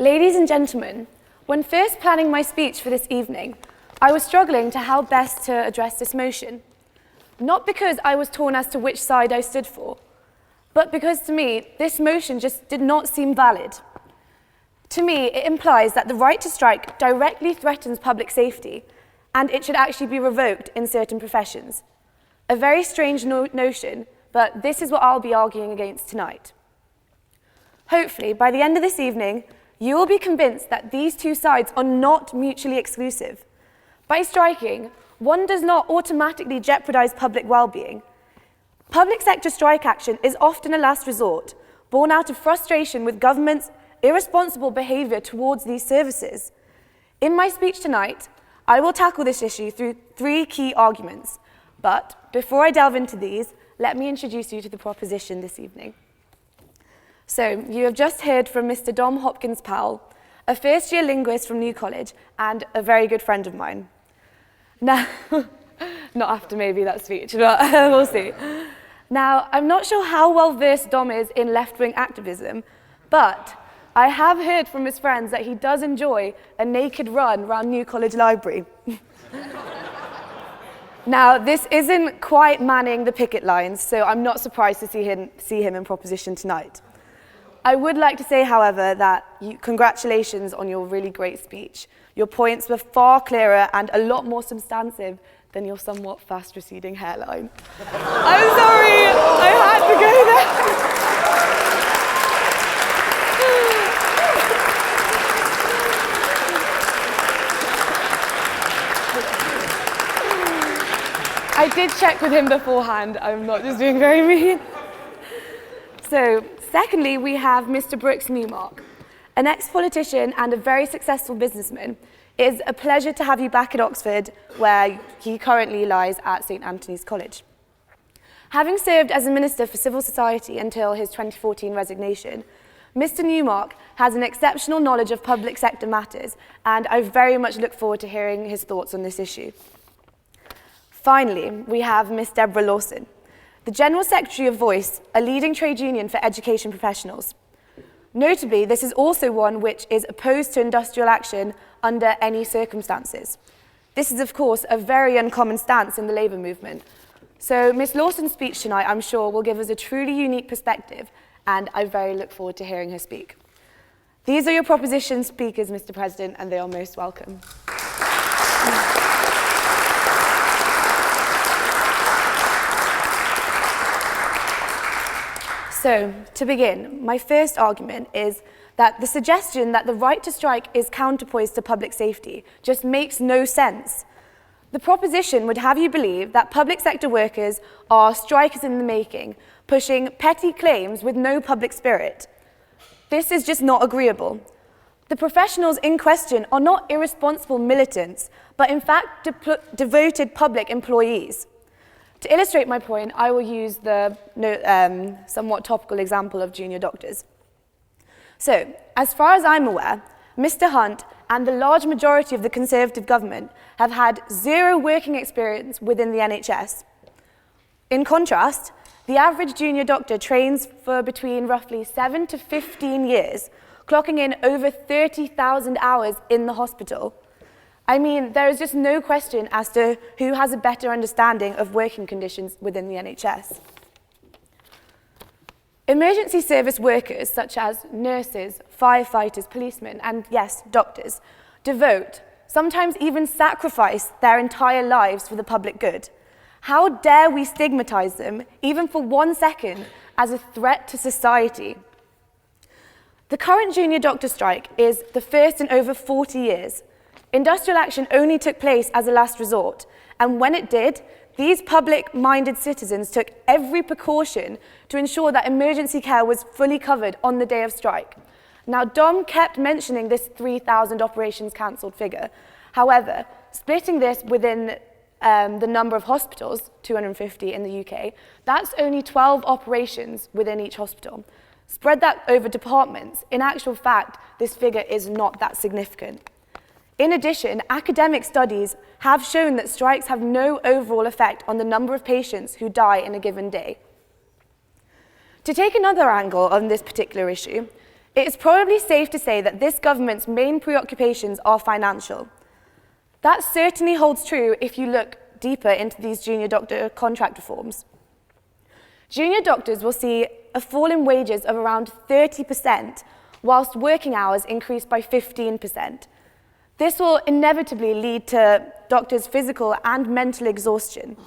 Ladies and gentlemen, when first planning my speech for this evening, I was struggling to how best to address this motion. Not because I was torn as to which side I stood for, but because to me, this motion just did not seem valid. To me, it implies that the right to strike directly threatens public safety, and it should actually be revoked in certain professions. A very strange notion, but this is what I'll be arguing against tonight. Hopefully, by the end of this evening, you will be convinced that these two sides are not mutually exclusive. By striking, one does not automatically jeopardize public well-being. Public sector strike action is often a last resort, born out of frustration with government's irresponsible behaviour towards these services. In my speech tonight, I will tackle this issue through three key arguments. But before I delve into these, let me introduce you to the proposition this evening. So, you have just heard from Mr. Dom Hopkins-Powell, a first-year linguist from New College and a very good friend of mine. Now, not after maybe that speech, but we'll see. Now, I'm not sure how well-versed Dom is in left-wing activism, but I have heard from his friends that he does enjoy a naked run around New College Library. Now, this isn't quite manning the picket lines, so I'm not surprised to see him in proposition tonight. I would like to say, however, that congratulations on your really great speech. Your points were far clearer and a lot more substantive than your somewhat fast-receding hairline. I'm sorry, I had to go there. I did check with him beforehand. I'm not just being very mean. So, secondly, we have Mr. Brooks Newmark, an ex-politician and a very successful businessman. It is a pleasure to have you back at Oxford, where he currently lies at St. Anthony's College. Having served as a Minister for Civil Society until his 2014 resignation, Mr. Newmark has an exceptional knowledge of public sector matters, and I very much look forward to hearing his thoughts on this issue. Finally, we have Miss Deborah Lawson, the General Secretary of Voice, a leading trade union for education professionals. Notably, this is also one which is opposed to industrial action under any circumstances. This is, of course, a very uncommon stance in the labour movement. So Ms. Lawson's speech tonight, I'm sure, will give us a truly unique perspective, and I very look forward to hearing her speak. These are your proposition speakers, Mr. President, and they are most welcome. So, to begin, my first argument is that the suggestion that the right to strike is counterpoised to public safety just makes no sense. The proposition would have you believe that public sector workers are strikers in the making, pushing petty claims with no public spirit. This is just not agreeable. The professionals in question are not irresponsible militants, but in fact devoted public employees. To illustrate my point, I will use the somewhat topical example of junior doctors. So, as far as I'm aware, Mr. Hunt and the large majority of the Conservative government have had zero working experience within the NHS. In contrast, the average junior doctor trains for between roughly 7 to 15 years, clocking in over 30,000 hours in the hospital. I mean, there is just no question as to who has a better understanding of working conditions within the NHS. Emergency service workers, such as nurses, firefighters, policemen, and yes, doctors, devote, sometimes even sacrifice their entire lives for the public good. How dare we stigmatise them, even for 1 second, as a threat to society? The current junior doctor strike is the first in over 40 years. Industrial action only took place as a last resort, and when it did, these public-minded citizens took every precaution to ensure that emergency care was fully covered on the day of strike. Now, Dom kept mentioning this 3,000 operations cancelled figure. However, splitting this within the number of hospitals, 250 in the UK, that's only 12 operations within each hospital. Spread that over departments. In actual fact, this figure is not that significant. In addition, academic studies have shown that strikes have no overall effect on the number of patients who die in a given day. To take another angle on this particular issue, it is probably safe to say that this government's main preoccupations are financial. That certainly holds true if you look deeper into these junior doctor contract reforms. Junior doctors will see a fall in wages of around 30%, whilst working hours increase by 15%. This will inevitably lead to doctors' physical and mental exhaustion.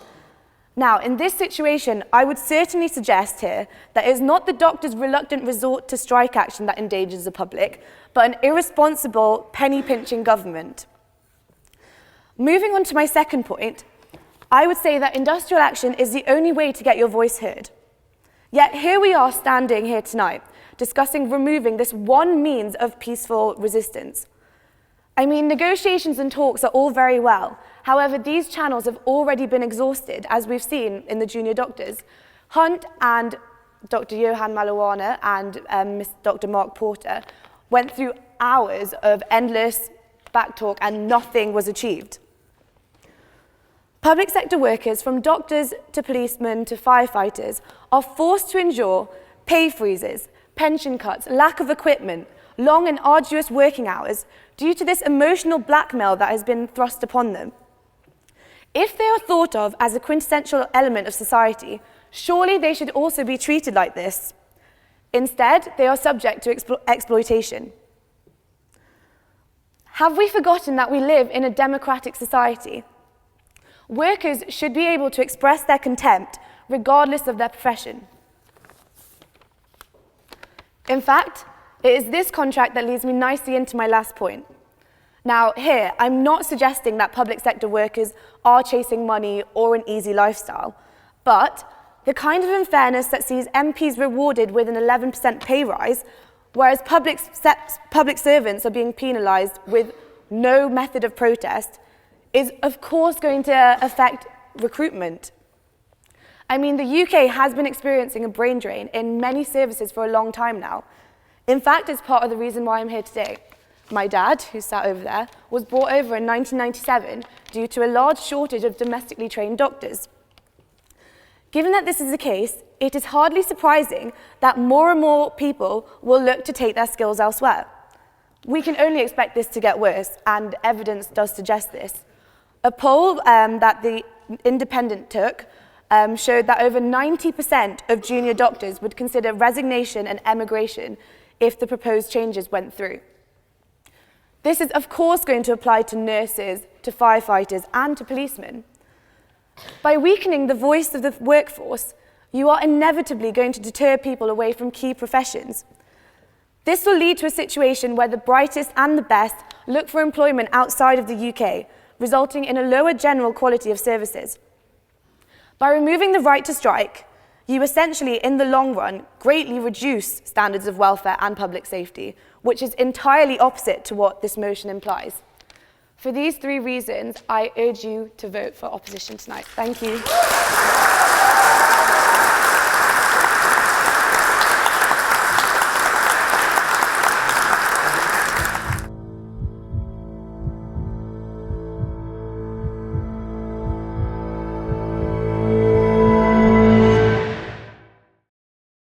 Now, in this situation, I would certainly suggest here that it is not the doctor's reluctant resort to strike action that endangers the public, but an irresponsible, penny-pinching government. Moving on to my second point, I would say that industrial action is the only way to get your voice heard. Yet here we are standing here tonight, discussing removing this one means of peaceful resistance. I mean, negotiations and talks are all very well. However, these channels have already been exhausted, as we've seen in the junior doctors. Hunt and Dr. Johan Malawana and Dr. Mark Porter went through hours of endless backtalk and nothing was achieved. Public sector workers, from doctors to policemen to firefighters, are forced to endure pay freezes, pension cuts, lack of equipment, long and arduous working hours due to this emotional blackmail that has been thrust upon them. If they are thought of as a quintessential element of society, surely they should also be treated like this. Instead, they are subject to exploitation. Have we forgotten that we live in a democratic society? Workers should be able to express their contempt regardless of their profession. In fact, it is this contract that leads me nicely into my last point. Now, here, I'm not suggesting that public sector workers are chasing money or an easy lifestyle, but the kind of unfairness that sees MPs rewarded with an 11% pay rise, whereas public servants are being penalised with no method of protest, is of course going to affect recruitment. I mean, the UK has been experiencing a brain drain in many services for a long time now. In fact, it's part of the reason why I'm here today. My dad, who sat over there, was brought over in 1997 due to a large shortage of domestically trained doctors. Given that this is the case, it is hardly surprising that more and more people will look to take their skills elsewhere. We can only expect this to get worse, and evidence does suggest this. A poll that The Independent took showed that over 90% of junior doctors would consider resignation and emigration if the proposed changes went through. This is of course going to apply to nurses, to firefighters and to policemen. By weakening the voice of the workforce, you are inevitably going to deter people away from key professions. This will lead to a situation where the brightest and the best look for employment outside of the UK, resulting in a lower general quality of services. By removing the right to strike, you essentially, in the long run, greatly reduce standards of welfare and public safety, which is entirely opposite to what this motion implies. For these three reasons, I urge you to vote for opposition tonight. Thank you.